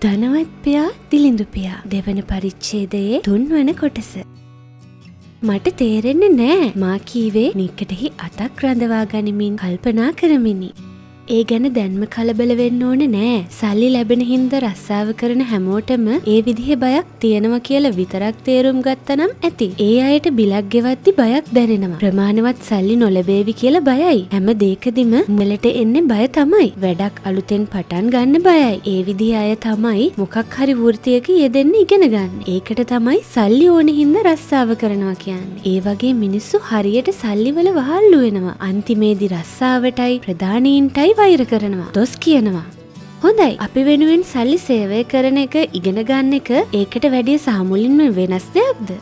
ධනවත් පියා දිලිඳු පියා දෙවන පරිච්ඡේදයේ 3 වන කොටස. මට තේරෙන්නේ නෑ මා කීවේ නිකටෙහි අතක් රඳවා ගනිමින් කල්පනා කරමිනි. ඒ ගැන දැන්ම කලබල වෙන්න ඕනේ නෑ. සල්ලි ලැබෙන හින්දා රස්සාව කරන හැමෝටම ඒ විදිහේ බයක් තියෙනවා කියලා විතරක් තේරුම් ගත්තනම් ඇති. ඒ අයට බිලක් ගෙවද්දි බයක් දැනෙනවා. ප්‍රමාණවත් සල්ලි නොලැබේවි කියලා බයයි. හැම දෙයකදීම මුලට එන්නේ බය තමයි. වැඩක් අලුතෙන් පටන් ගන්න බයයි. ඒ විදිහේ අය තමයි මොකක් හරි වෘත්තියක යෙදෙන්න ඉගෙන ගන්න. ඒකට තමයි සල්ලි ඕනේ හින්දා රස්සාව කරනවා කියන්නේ. ඒ වගේ මිනිස්සු හරියට සල්ලි වල වහල්ලු වෙනවා. අන්තිමේදී රස්සාවටයි ප්‍රධානීන්ටයි වෛර කරනවා. දොස් කියනවා. හොඳයි අපි වෙනුවෙන් සල්ලි සේවය කරන එක ඉගෙන ගන්න එක ඒකට වැඩිය සාමුලින්ම වෙනස් දෙයක්ද?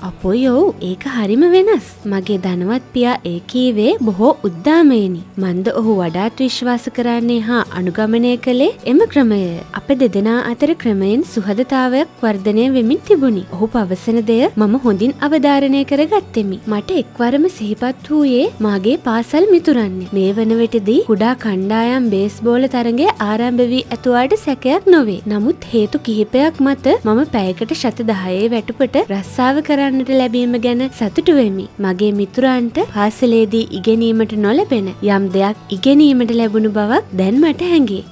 අපොයෝ ඒක හරිම වෙනස්. මගේ ධනවත් පියා ඒ කීවේ බොහෝ උද්දාමයෙනි. මන්ද ඔහු වඩාත් විශ්වාස කරන්නේ හා අනුගමනය කළේ එම ක්‍රමය. අප දෙදෙනා අතර ක්‍රමයෙන් සුහදතාවයක් වර්ධනය වෙමින් තිබුණි. ඔහු පවසන දෙය මම හොඳින් අවධාරණය කරගත්තෙමි. මට එක්වරම සිහිපත් වූයේ මාගේ පාසල් මිතුරන්නේ. මේ වන විටදී කුඩා කණ්ඩායම් බේස්බෝල තරඟය ආරම්භ වී ඇතුවාට සැකයක් නොවේ. නමුත් හේතු කිහිපයක් මත මම පැයකට ශත 10 වැටුපට රස්සාව කරන්නට ලැබීම ගැන සතුටු වෙමි. මගේ මිතුරන්ට පාසලේදී ඉගෙනීමට නොලැබෙන යම් දෙයක් ඉගෙනීමට ලැබුණු බවක් දැන් මට හැඟේ.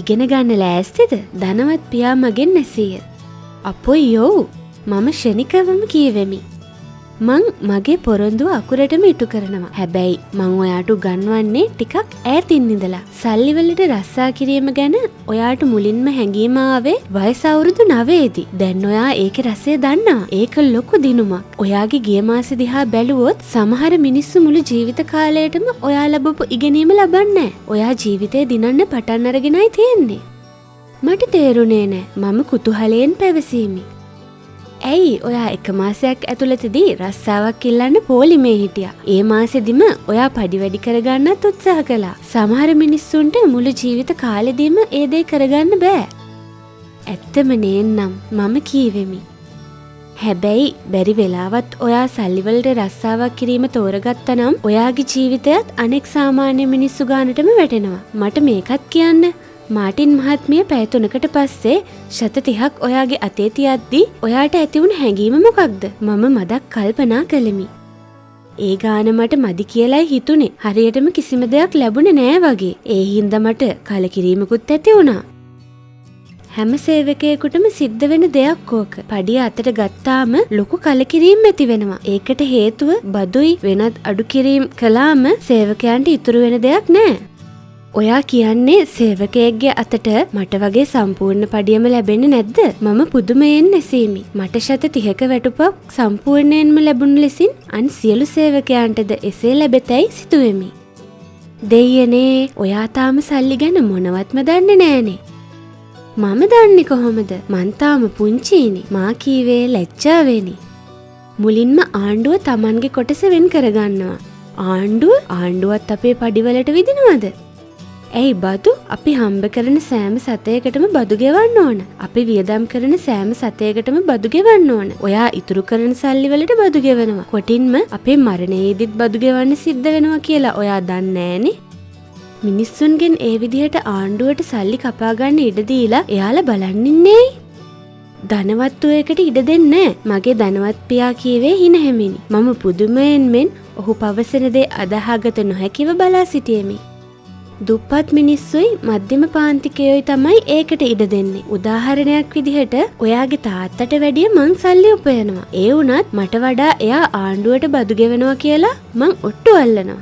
ඉගෙන ගන්න ලෑස්තිද? ධනවත් පියා මගෙන් ඇසීය. අපොයෝ මම ශනිකවම කියවෙමි. මං මගේ පොරොන්දුව අකුරටම ඉටු කරනවා. හැබැයි මං ඔයාට උගන්වන්නේ ටිකක් ඈතින් ඉඳලා. සල්ලි වලට රස්සා කිරීම ගැන ඔයාට මුලින්ම හැඟීම ආවේ වයස අවුරුදු 9 දී. දැන් ඔයා ඒකේ රසය දන්නවා. ඒක ලොකු දිනුමක්. ඔයාගේ ගිය මාසෙ දිහා බැලුවොත් සමහර මිනිස්සු මුළු ජීවිත කාලයටම ඔයා ලැබපු ඉගෙනීම ලබන්නේ නැහැ. ඔයා ජීවිතේ දිනන්න පටන් අරගෙනයි තියෙන්නේ. මට තේරුණේ නැහැ. මම කුතුහලයෙන් පැවසීමි. ඇයි ඔයා එක මාසයක් ඇතුළතදී රස්සාවක් ඉල්ලන්න පොලිමේ හිටියා. ඒ මාසෙදිම ඔයා පඩි වැඩි කරගන්නත් උත්සාහ කළා. සමහර මිනිස්සුන්ට මුළු ජීවිත කාලෙදීම ඒ දේ කරගන්න බෑ. ඇත්තම නේන්නම් මම කීවෙමි. හැබැයි බැරි වෙලාවත් ඔයා සල්ලි වලට රස්සාවක් කිරීම තෝරගත්තා නම් ඔයාගේ ජීවිතයත් අනෙක් සාමාන්‍ය මිනිස්සු ගානටම වැටෙනවා. මට මේකත් කියන්න. මාටින් මහත්මිය පැය 3කට පස්සේ ශත 30ක් ඔයාගේ අතේ තියද්දී ඔයාට ඇති වුණ හැඟීම මොකක්ද? මම මදක් කල්පනා කළෙමි. ඒ ගාන මට මදි කියලායි හිතුනේ. හරියටම කිසිම දෙයක් ලැබුණේ නෑ වගේ. ඒ හින්දා මට කලකිරීමකුත් ඇති වුණා. හැම සේවකයෙකුටම සිද්ධ වෙන දෙයක් ඕක. පඩිය අතට ගත්තාම ලොකු කලකිරීම් ඇති වෙනවා. ඒකට හේතුව බදුයි වෙනත් අඩු කිරීම් කළාම සේවකයන්ට ඉතුරු වෙන දෙයක් නෑ. ඔයා කියන්නේ සේවකයෙක්ගේ අතට මට වගේ සම්පූර්ණ පඩියම ලැබෙන්නේ නැද්ද? මම පුදුමයෙන් නැසීමි. මට ශත 30ක වැටුපක් සම්පූර්ණයෙන්ම ලැබුණු ලෙසින් අන් සියලු සේවකයන්ටද එසේ ලැබෙතයි සිතුවෙමි. දෙයියනේ ඔයා තාම සල්ලි ගැන මොනවත්ම දන්නේ නෑනේ. මම දන්නේ කොහොමද? මං තාම පුංචිනේ. මා කීවේ ලැජ්ජාවෙනි. මුලින්ම ආණ්ඩුව Tamanගේ කොටස වෙන් කරගන්නවා. ආණ්ඩුවත් අපේ පඩිවලට විදිනවද? ඇයි බදු? අපි හම්බ කරන සෑම සතයකටම බදු ගෙවන්න ඕන. අපි වියදම් කරන සෑම සතයකටම බදු ගෙවන්න ඕන. ඔයා ඉතුරු කරන සල්ලි වලට බදු ගෙවනවා. කොටින්ම අපේ මරණයේදීත් බදු ගෙවන්න සිද්ධ වෙනවා කියලා ඔයා දන්නේ නෑනේ. මිනිස්සුන්ගෙන් ඒ විදිහට ආණ්ඩුවට සල්ලි කපා ගන්න ඉඩ දීලා එයාලා බලන් ඉන්නේ. ධනවත් එකට ඉඩ දෙන්නේ නෑ. මගේ ධනවත් පියා කීවේ හින හැමිනි. මම පුදුමයෙන් මෙන් ඔහු පවසන දේ අදහාගත නොහැකිව බලා සිටියෙමි. දුප්පත් මිනිස්සුයි මධ්‍යම පාන්තිකයෝයි තමයි ඒකට ඉඩ දෙන්නේ. උදාහරණයක් විදිහට ඔයාගේ තාත්තට වැඩිය මං සල්ලි උපයනවා. ඒ වුණත් මට වඩා එයා ආණ්ඩුවට බදු ගෙවනවා කියලා මං ඔට්ටු අල්ලනවා.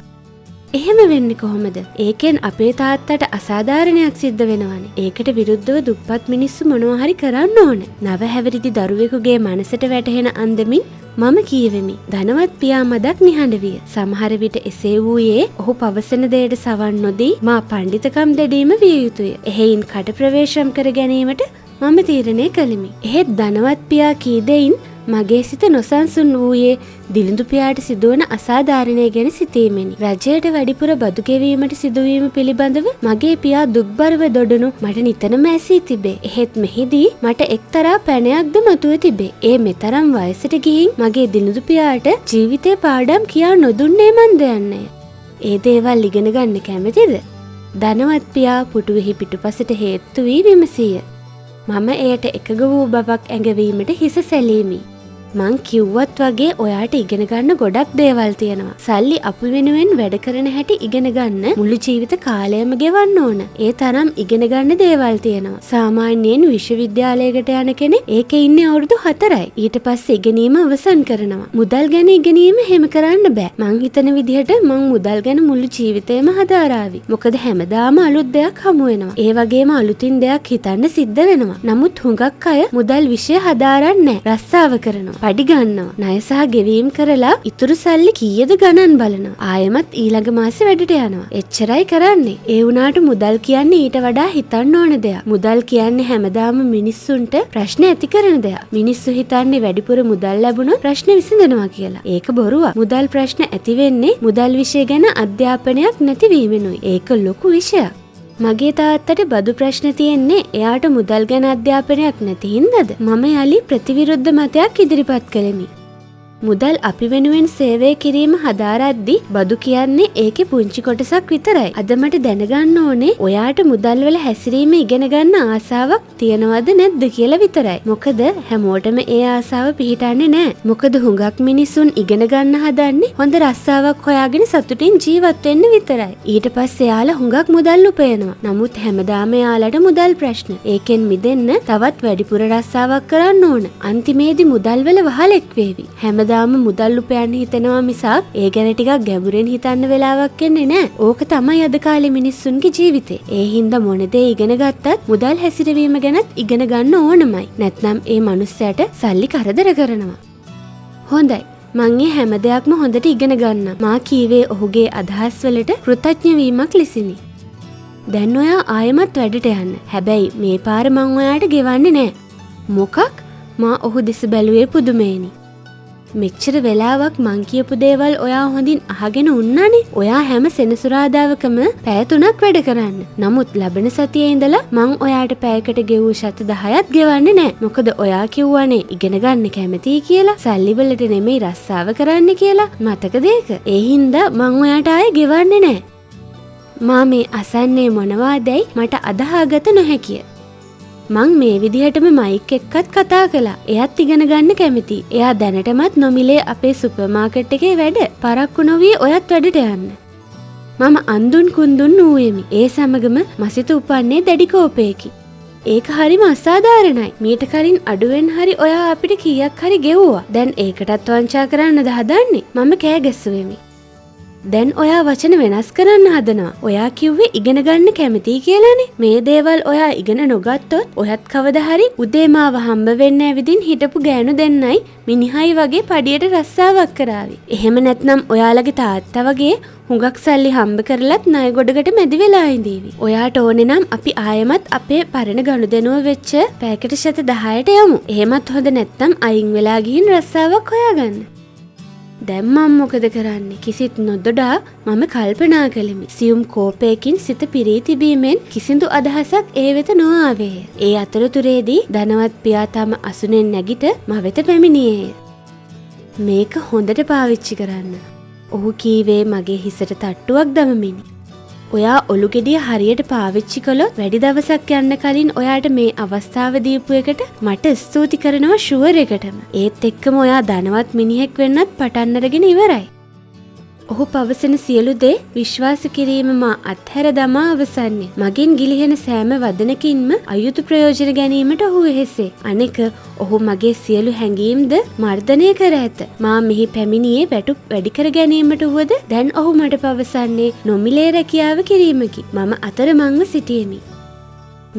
එහෙම වෙන්නේ කොහොමද? ඒකෙන් අපේ තාත්තට අසාධාරණයක් සිද්ධ වෙනවනේ. ඒකට විරුද්ධව දුප්පත් මිනිස්සු මොනවා හරි කරන්න ඕන. නව හැවිරිදි දරුවෙකුගේ මනසට වැටහෙන අන්දමින් මම කියවෙමි. ධනවත් පියා මදක් නිහඬ විය. සමහර විට එසේ වූයේ ඔහු පවසන දෙයට සවන් නොදී මා පඬිතකම් දෙඩීම විය යුතුය. එහෙයින් කට ප්‍රවේශම් කර ගැනීමට මම තීරණය කළෙමි. එහෙත් ධනවත් පියා කී දෙයින් මගේ සිත නොසන්සුන් වූයේ දිලිඳු පියාට සිදුවන අසාධාරණය ගැන සිතීමෙනි. රජයට වැඩිපුර බදු ගෙවීමට සිදුවීම පිළිබඳව මගේ පියා දුක්බරව දොඩනු මට නිතරම ඇසී තිබේ. එහෙත් මෙහිදී මට එක්තරා පැනයක්ද මතුව තිබේ. ඒ මෙතරම් වයසට ගිහින් මගේ දිලිඳු පියාට ජීවිතේ පාඩම් කියා නොදුන්නේ මන්ද යන්නේ. ඒ දේවල් ඉගෙන ගන්න කැමතිද? ධනවත් පියා පුටුවෙහි පිටුපසට හේතු වී විමසීය. මම එයට එකග වූ බවක් ඇඟවීමට හිස සැලීමි. මං කිව්වත් වගේ ඔයාට ඉගෙන ගන්න ගොඩක් දේවල් තියෙනවා. සල්ලි අපි වෙනුවෙන් වැඩ කරන හැටි ඉගෙන ගන්න මුළු ජීවිත කාලයම ගෙවන්න ඕන. ඒ තරම් ඉගෙන ගන්න දේවල් තියෙනවා. සාමාන්‍යයෙන් විශ්වවිද්‍යාලයකට යන කෙනෙක් ඒකේ ඉන්නේ අවුරුදු 4යි. ඊට පස්සේ ඉගෙනීම අවසන් කරනවා. මුදල් ගැන ඉගෙනීම හැම කරන්න බෑ. මං හිතන විදිහට මං මුදල් ගැන මුළු ජීවිතේම හදාරාවි. මොකද හැමදාම අලුත් දෙයක් හමු වෙනවා. ඒ වගේම අලුතින් දෙයක් හිතන්න සිද්ධ වෙනවා. නමුත් හුඟක් අය මුදල් විෂය හදාරන්නේ නැහැ. රස්සාව කරනවා. පඩි ගන්නවා. ණය සහ ගෙවීම් කරලා ඉතුරු සල්ලි කීයද ගණන් බලනවා. ආයෙමත් ඊළඟ මාසේ වැඩට යනවා. එච්චරයි කරන්නේ. ඒ වුණාට මුදල් කියන්නේ ඊට වඩා හිතන්න ඕන දෙයක්. මුදල් කියන්නේ හැමදාම මිනිස්සුන්ට ප්‍රශ්න ඇති කරන දෙයක්. මිනිස්සු හිතන්නේ වැඩිපුර මුදල් ලැබුණොත් ප්‍රශ්න විසඳනවා කියලා. ඒක බොරුවක්. මුදල් ප්‍රශ්න ඇති වෙන්නේ මුදල් විෂය ගැන අධ්‍යාපනයක් නැතිවීමෙනුයි. ඒක ලොකු විෂයක්. මගේ තාත්තට බදු ප්‍රශ්න තියෙන්නේ එයාට මුදල් ගැන අධ්‍යාපනයක් නැති හින්දාද? මම යලි ප්‍රතිවිරුද්ධ මතයක් ඉදිරිපත් කළෙමි. මුදල් අපි වෙනුවෙන් සේවය කිරීම හදාරද්දි බදු කියන්නේ ඒකේ පුංචි කොටසක් විතරයි. අද මට දැනගන්න ඕනේ ඔයාට මුදල් වල හැසිරීම ඉගෙන ගන්න ආසාවක් තියනවද නැද්ද කියලා විතරයි. මොකද හැමෝටම ඒ ආසාව පිහිටන්නේ නැහැ. මොකද හුඟක් මිනිසුන් ඉගෙන ගන්න හදන්නේ හොඳ රස්සාවක් හොයාගෙන සතුටින් ජීවත් වෙන්න විතරයි. ඊට පස්සේ යාලා හුඟක් මුදල් උපයනවා. නමුත් හැමදාම යාලට මුදල් ප්‍රශ්න. ඒකෙන් මිදෙන්න තවත් වැඩිපුර රස්සාවක් කරන්න ඕන. අන්තිමේදී මුදල් වල වහලෙක් වේවි. හැමදාම මුදල් උපයන්න හිතනවා මිසක් ඒ ගැන ටිකක් ගැඹුරෙන් හිතන්න වෙලාවක් එන්නේ නැහැ. ඕක තමයි අද කාලේ මිනිස්සුන්ගේ ජීවිතේ. ඒ හින්දා මොන දේ ඉගෙන ගත්තත් මුදල් හැසිරවීම ගැනත් ඉගෙන ගන්න ඕනමයි. නැත්නම් ඒ මනුස්සයාට සල්ලි කරදර කරනවා. හොඳයි. මං මේ හැම දෙයක්ම හොඳට ඉගෙන ගන්නම්. මා කීවේ ඔහුගේ අදහස් වලට කෘතඥ වීමක් ලෙසිනි. දැන් ඔයා ආයෙමත් වැඩට යන්න. හැබැයි මේ පාර මං ඔයාට ගෙවන්නේ නැහැ. මොකක්? මා ඔහු දෙස බැලුවේ පුදුමේනි. මෙච්චර වෙලාවක් මං කියපු දේවල් ඔයා හොඳින් අහගෙන උන්නානේ. ඔයා හැම සෙනසුරාදාවකම පැය 3ක් වැඩ කරන්න. නමුත් ලබන සතියේ ඉඳලා මං ඔයාට පැයකට ගෙවූ ශත 10ක් ගෙවන්නේ නැහැ. මොකද ඔයා කිව්වනේ ඉගෙන ගන්න කැමතියි කියලා. සල්ලි වලට නෙමෙයි රස්සාව කරන්න කියලා. මතකද ඒක? ඒ හින්දා මං ඔයාට ආයේ ගෙවන්නේ නැහැ. මා මේ අසන්නේ මොනවාදයි මට අදහාගත නොහැකිය. මං මේ විදිහටම මයික් එක්කත් කතා කළා. එයාත් ඉගෙන ගන්න කැමති. එයා දැනටමත් නොමිලේ අපේ සුපර් මාකට් එකේ වැඩ. පරක්කු නොවී ඔයත් වැඩට යන්න. මම අඳුන් කුඳුන් නූවෙමි. ඒ සමගම මසිත උපන්නේ දැඩි කෝපයකි. ඒක හරිම අසාධාරණයි. මීට කලින් අඩුවෙන් හරි ඔයා අපිට කීයක් හරි ගෙවුවා. දැන් ඒකටත් වංචා කරන්නද හදන්නේ? මම කෑ ගැස්සුවෙමි. දැන් ඔයා වචන වෙනස් කරන්න හදනවා. ඔයා කිව්වේ ඉගෙන ගන්න කැමතියි කියලානේ. මේ දේවල් ඔයා ඉගෙන නොගත්තොත් ඔයත් කවදා හරි උදේ මාව හම්බ වෙන්න ඇවිදින් හිටපු ගෑනු දෙන්නයි මිනිහයි වගේ පඩියට රස්සාවක් කරાવી. එහෙම නැත්නම් ඔයාලගේ තාත්තා වගේ හුඟක් සල්ලි හම්බ කරලත් ණය ගොඩකට මැදි වෙලා ඉඳීවි. ඔයාට ඕනේ නම් අපි ආයෙමත් අපේ පරණ ගනුදෙනුව වෙච්ච පැයකට ශත 10ට යමු. එහෙමත් හොඳ නැත්නම් අයින් වෙලා ගිහින් රස්සාවක් හොයාගන්න. දැන් මම මොකද කරන්නේ? කිසිත් නොදොඩා මම කල්පනා කළෙමි. සියුම් කෝපයකින් සිත පිරී තිබීමෙන් කිසිදු අදහසක් ඒ වෙත නොආවේය. ඒ අතරතුරේදී ධනවත් පියා තම අසුනෙන් නැගිට මා වෙත පැමිණියේය. මේක හොඳට පාවිච්චි කරන්න. ඔහු කීවේ මගේ හිසට තට්ටුවක් දමමිනි. ඔයා ඔලු ගෙඩිය හරියට පාවිච්චි කළොත් වැඩි දවසක් යන්න කලින් ඔයාට මේ අවස්ථාව දීපු එකට මට ස්තුති කරනවා ෂුවර් එකටම. ඒත් එක්කම ඔයා ධනවත් මිනිහෙක් වෙන්නත් පටන් අරගෙන ඉවරයි. ඔහු පවසන සියලු දේ විශ්වාස කිරීම මා අත්හැර දමා අවසන්නේ. මගෙන් ගිලිහෙන සෑම වදනකින්ම අයුතු ප්‍රයෝජන ගැනීමට ඔහු වෙහෙසේ. අනෙක ඔහු මගේ සියලු හැඟීම්ද මර්ධනය කර ඇත. මා මෙහි පැමිණියේ වැටුප් වැඩි කර ගැනීමට වුවද දැන් ඔහු මට පවසන්නේ නොමිලේ රැකියාව කිරීමකි. මම අතරමංව සිටියෙමි.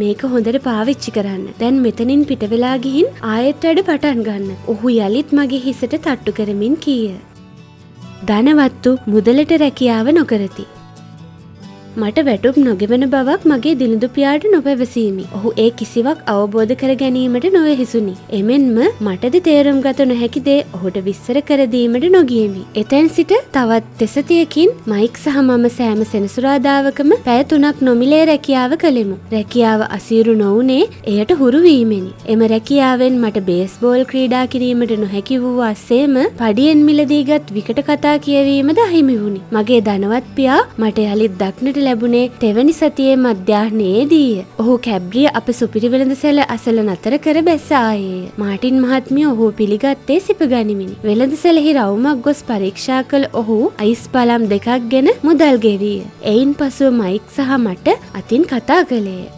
මේක හොඳට පාවිච්චි කරන්න. දැන් මෙතනින් පිට වෙලා ගිහින් ආයෙත් වැඩ පටන් ගන්න. ඔහු යලිත් මගේ හිසට තට්ටු කරමින් කීය. ධනවත්තු මුදලට රැකියාව නොකරති. මට වැටුප් නොගෙවන බවක් මගේ දිලිඳු පියාට නොපැවසීමි. ඔහු ඒ කිසිවක් අවබෝධ කර ගැනීමට නොවැහිසුනි. එමෙන්ම මටද තේරුම් ගත නොහැකි දේ ඔහුට විස්තර කර දීමට නොගියෙමි. එතෙන් සිට තවත් දෙසතියකින් මයික් සහ මම සෑම සෙනසුරාදාවකම පැය 3ක් නොමිලේ රැකියාව කළෙමු. රැකියාව අසීරු නොවුනේ එයට හුරු වීමෙනි. එම රැකියාවෙන් මට බේස්බෝල් ක්‍රීඩා කිරීමට නොහැකි වූ අසේම පඩියෙන් මිලදීගත් විකට කතා කියවීමද අහිමි වුණි. මගේ ධනවත් පියා මට යලිත් දක්නට ලැබුණේ තෙවැනි සතියේ මධ්‍යාහ්නයේදීය. ඔහු කැබ්රිය අප සුපිරි වෙළඳසැල අසල නතර කර බැස්ස ආයේය. මාටින් මහත්මිය ඔහු පිළිගත්තේ සිපගනිමිනි. වෙළඳසැලෙහි රවුමක් ගොස් පරීක්ෂා කළ ඔහු අයිස් පළම් දෙකක් ගෙන මුදල් ගෙවීය. එයින් පසුව මයික් සහ මට අතින් කතා කළේය.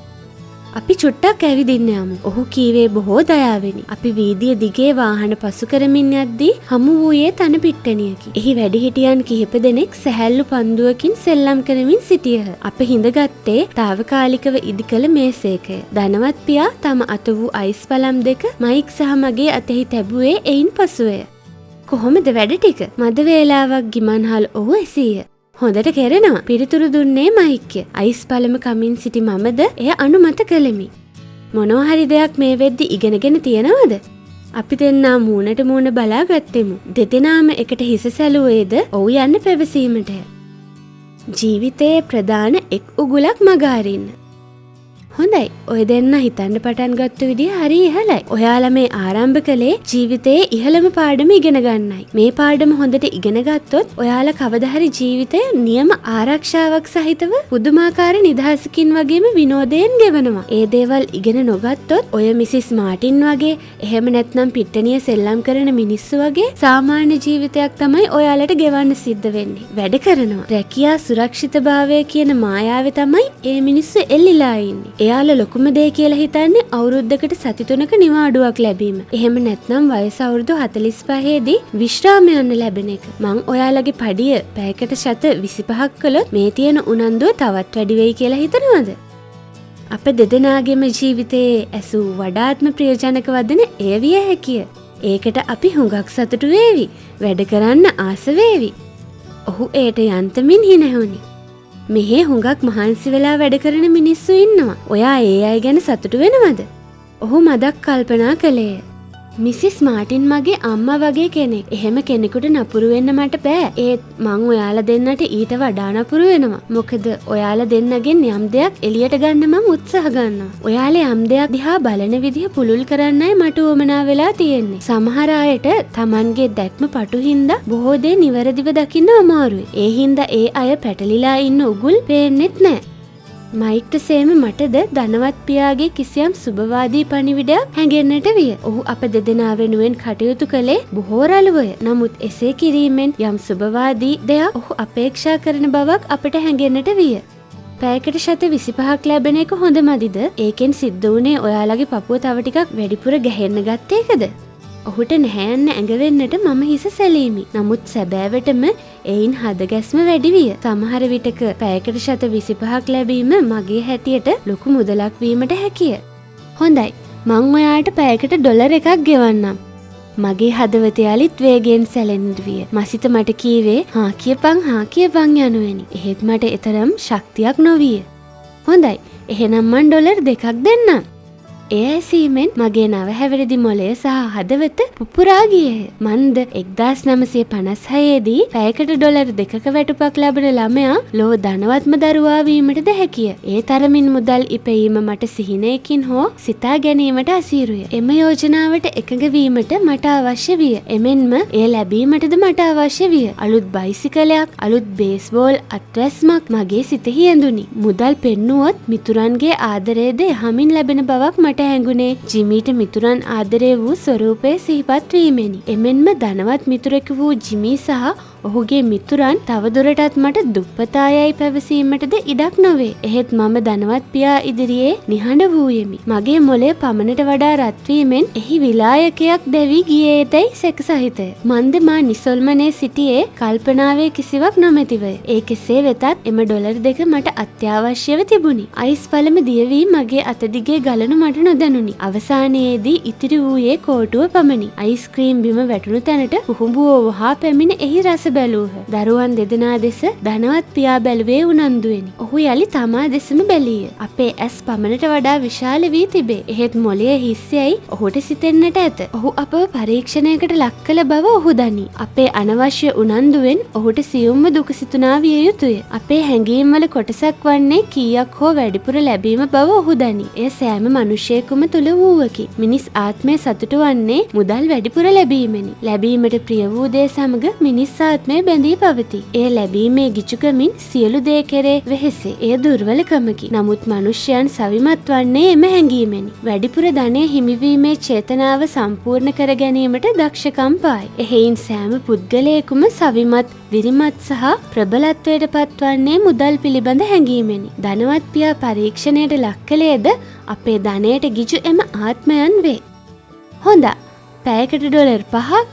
අපි චුට්ටක් ඇවිදින්න යමු. ඔහු කීවේ බොහෝ දයාවෙනි. අපි වීදිය දිගේ වාහන පසු කරමින් යද්දී හමු වූයේ තන පිට්ටනියකි. එහි වැඩිහිටියන් කිහිප දෙනෙක් සැහැල්ලු පන්දුවකින් සෙල්ලම් කරමින් සිටියහ. අප හිඳගත්තේ తాවකාලිකව ඉදිකළ මේසේකය. ධනවත් පියා තම අත වූ අයිස් පළම් දෙක මයික් සහ මගේ අතෙහි තැබුවේ එයින් පසුවය. කොහොමද වැඩ ටික? මද වේලාවක් ගිමන්හල් ඔහු එසීය. හොඳට කෙරෙනවා. පිළිතුරු දුන්නේ මයික්ය. අයිස් පළම කමින් සිටි මමද එය අනුමත කළෙමි. මොනවා හරි දෙයක් මේ වෙද්දි ඉගෙනගෙන තියනවද? අපි දෙන්නා මූණට මූණ බලා ගත්තෙමු. දෙදෙනාම එකට හිස සැලුවේද ඔව් යන්න පැවසීමටය. ජීවිතයේ ප්‍රධාන එක් උගුලක් මග අරින්න. හොඳයි. ඔය දෙන්න හිතන්න පටන් ගත්ත විදිහ හරි ඉහළයි. ඔයාලා මේ ආරම්භ කළේ ජීවිතයේ ඉහළම පාඩම ඉගෙන ගන්නයි. මේ පාඩම හොඳට ඉගෙන ගත්තොත් ඔයාලා කවදා හරි ජීවිතය නියම ආරක්ෂාවක් සහිතව පුදුමාකාර නිදහසකින් වගේම විනෝදයෙන් ගෙවනවා. ඒ දේවල් ඉගෙන නොගත්තොත් ඔය මිසිස් මාටින් වගේ එහෙම නැත්නම් පිට්ටනිය සෙල්ලම් කරන මිනිස්සු වගේ සාමාන්‍ය ජීවිතයක් තමයි ඔයාලට ගෙවන්න සිද්ධ වෙන්නේ. වැඩ කරනවා. රැකියා සුරක්ෂිතභාවය කියන මායාවේ තමයි ඒ මිනිස්සු එල්ලිලා ඉන්නේ. එයාලා ලොකුම දේ කියලා හිතන්නේ අවුරුද්දකට සති 3ක නිවාඩුවක් ලැබීම. එහෙම නැත්නම් වයස අවුරුදු 45 දී විශ්‍රාම යන්න ලැබෙන එක. මං ඔයාලගේ පඩිය පැයකට ශත 25ක් කළොත් මේ තියෙන උනන්දුව තවත් වැඩි වෙයි කියලා හිතනවද? අප දෙදෙනාගේම ජීවිතයේ ඇසූ වඩාත්ම ප්‍රියජනක වදන එය විය හැකිය. ඒකට අපි හුඟක් සතුටු වේවි. වැඩ කරන්න ආස වේවි. ඔහු ඒට යන්තමින් හිනැහුණි. මෙහේ හුඟක් මහන්සි වෙලා වැඩ කරන මිනිස්සු ඉන්නවා. ඔයා ඒ අය ගැන සතුටු වෙනවද? ඔහු මදක් කල්පනා කළේය. මිසිස් මාටින් මගේ අම්මා වගේ කෙනෙක්. එහෙම කෙනෙකුට නපුරු වෙන්න මට බෑ. ඒත් මං ඔයාලා දෙන්නට ඊට වඩා නපුරු වෙනවා. මොකද ඔයාලා දෙන්නගෙන් යම් දෙයක් එළියට ගන්න මං උත්සාහ ගන්නවා. ඔයාලා යම් දෙයක් දිහා බලන විදිහ පුළුල් කරන්නයි මට උවමනා වෙලා තියෙන්නේ. සමහර අයට Tamanගේ දැක්ම පටු හින්දා බොහෝ දේ නිවැරදිව දකින්න අමාරුයි. ඒ හින්දා ඒ අය පැටලිලා ඉන්න උගුල් පේන්නෙත් නෑ. මයික්ට සේම මටද ධනවත් පියාගේ කිසියම් සුබවාදී පණිවිඩයක් හැඟෙන්නට විය. ඔහු අප දෙදෙනා වෙනුවෙන් කටයුතු කළේ බොහෝ රළුවය. නමුත් එසේ කිරීමෙන් යම් සුබවාදී දෙයක් ඔහු අපේක්ෂා කරන බවක් අපට හැඟෙන්නට විය. පැයකට ශත 25ක් ලැබෙන එක හොඳ මදිද? ඒකෙන් සිද්ධ වුණේ ඔයාලගේ පපුව තව ටිකක් වැඩිපුර ගැහෙන්න ගත්ත එකද? ඔහුට නැහැන්න ඇඟවෙන්නට මම හිස සැලීමි. නමුත් සැබෑවටම එයින් හදගැස්ම වැඩි විය. සමහර විටක පැයකට ශත 25ක් ලැබීම මගේ හැටියට ලොකු මුදලක් වීමට හැකිය. හොඳයි. මං ඔයාට පැයකට ඩොලර් එකක් ගෙවන්නම්. මගේ හදවත යලිත් වේගයෙන් සැලෙන්න විය. මසිත මට කීවේ හා කියපන් යනුවෙනි. එහෙත් මට එතරම් ශක්තියක් නොවිය. හොඳයි. එහෙනම් මං ඩොලර් 2ක් දෙන්නම්. එය ඇසීමෙන් මගේ නවහැවිරිදි මොළය සහ හදවත පුපුරා ගියේය. මන්ද 1956 දී පැයකට ඩොලර් 2ක වැටුපක් ලැබෙන ළමයා ලෝ ධනවත්ම දරුවා වීමටද හැකිය. ඒ තරමින් මුදල් ඉපැයීම මට සිහිනයකින් හෝ සිතා ගැනීමට අසීරුය. එම යෝජනාවට එකඟ වීමට මට අවශ්‍ය විය. එමෙන්ම එය ලැබීමටද මට අවශ්‍ය විය. අලුත් බයිසිකලයක්, අලුත් බේස්බෝල් අත්වැස්මක් මගේ සිතෙහි ඇඳුනි. මුදල් පෙන්නුවොත් මිතුරන්ගේ ආදරයද යහමින් ලැබෙන බවක් මට හැඟුණේ ජිමීට මිතුරන් ආදරය වූ ස්වරූපය සිහිපත් වීමෙනි. එමෙන්ම ධනවත් මිතුරෙකු වූ ජිමී සහ ඔහුගේ මිතුරන් තවදුරටත් මට දුප්පතායයි පැවසීමටද ඉඩක් නොවේ. එහෙත් මම ධනවත් පියා ඉදිරියේ නිහඬ වූයෙමි. මගේ මොළය පමණට වඩා රත් වීමෙන් එහි විලායකයක් දැවි ගියේදයි සැක සහිතය. මන්ද මා නිසල්මනේ සිටියේ කල්පනාවේ කිසිවක් නොමැතිවය. ඒ කෙසේ වෙතත් එම ඩොලර් 2 මට අත්‍යවශ්‍යව තිබුණි. අයිස් පළම දියවී මගේ අත දිගේ ගලනු මට නොදැනුනි. අවසානයේදී ඉතිරි වූයේ කෝටුව පමණි. අයිස්ක්‍රීම් බිම වැටුණු තැනට කුහුඹුව වහා පැමිණ එහි රස බැලූහ. දරුවන් දෙදෙනා දෙස ධනවත් පියා බැලුවේ උනන්දුවෙනි. ඔහු යලි තමා දෙසම බැලීය. අපේ ඇස් පමණට වඩා විශාල වී තිබේ. එහෙත් මොළය හිස්සයයි ඔහුට සිතෙන්නට ඇත. ඔහු අපව පරීක්ෂණයකට ලක් කළ බව ඔහු දනී. අපේ අනවශ්‍ය උනන්දුවෙන් ඔහුට සියුම්ම දුක සිතුනා විය යුතුය. අපේ හැඟීම්වල කොටසක් වන්නේ කීයක් හෝ වැඩිපුර ලැබීම බව ඔහු දනී. එය සෑම මනුෂ්‍යයෙකුම තුළ වූවකි. මිනිස් ආත්මය සතුටු වන්නේ මුදල් වැඩිපුර ලැබීමෙනි. ලැබීමට ප්‍රිය වූ දේ සමග මිනිස් ආත්මය බැඳී පවතී. එය ලැබීමේ ගිජුකමින් සියලු දේ කෙරේ වෙහෙසේ. එය දුර්වලකමකි. නමුත් මනුෂ්‍යයන් සවිමත් වන්නේ එම හැඟීමෙනි. වැඩිපුර ධනය හිමිවීමේ චේතනාව සම්පූර්ණ කර ගැනීමට දක්ෂකම් පායි. එහෙයින් සෑම පුද්ගලයෙකුම සවිමත්, විරිමත් සහ ප්‍රබලත්වයට පත්වන්නේ මුදල් පිළිබඳ හැඟීමෙනි. ධනවත් පියා පරීක්ෂණයට ලක් කළේද අපේ ධනයට ගිජු එම ආත්මයන් වේ. හොඳා, පැයකට ඩොලර් 5ක්.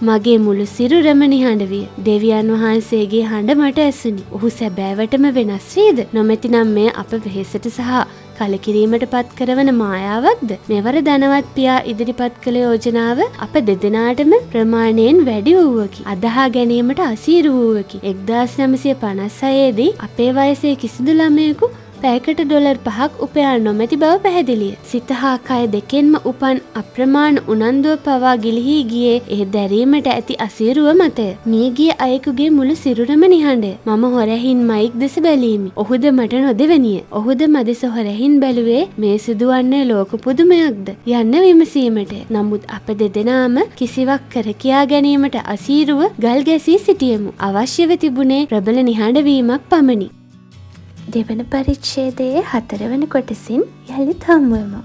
මගේ මුළු සිරුරම නිහඬ විය. දෙවියන් වහන්සේගේ හඬ මට ඇසුනි. ඔහු සැබෑවටම වෙනස් වේද? නොමැතිනම් මෙය අප වෙහෙසට සහ කලකිරීමට පත් කරවන මායාවක්ද? මෙවර ධනවත් පියා ඉදිරිපත් කළ යෝජනාව අප දෙදෙනාටම ප්‍රමාණයෙන් වැඩි වූවකි. අදහා ගැනීමට අසීරු වූවකි. 1956 දී අපේ වයසේ කිසිදු ළමයෙකු පැයකට ඩොලර් 5ක් උපයා නොමැති බව පැහැදිලිය. සිත හා කය දෙකෙන්ම උපන් අප්‍රමාණ උනන්දුව පවා ගිලිහී ගියේ ඒ දැරීමට ඇති අසීරුව මතය. මියගිය අයෙකුගේ මුළු සිරුරම නිහඬය. මම හොරහින් මයික් දෙස බැලීමි. ඔහුද මට නොදෙවනිය. ඔහුද මදෙස හොරහින් බැලුවේ මේ සිදුවන්නේ ලෝක පුදුමයක්ද යන්න විමසීමට. නමුත් අප දෙදෙනාම කිසිවක් කර කියා ගැනීමට අසීරුව ගල් ගැසී සිටියෙමු. අවශ්‍යව තිබුණේ ප්‍රබල නිහඬවීමක් පමණි. දෙවන පරිච්ඡේදයේ 4 වන කොටසින් යළිත් හමුවෙමු.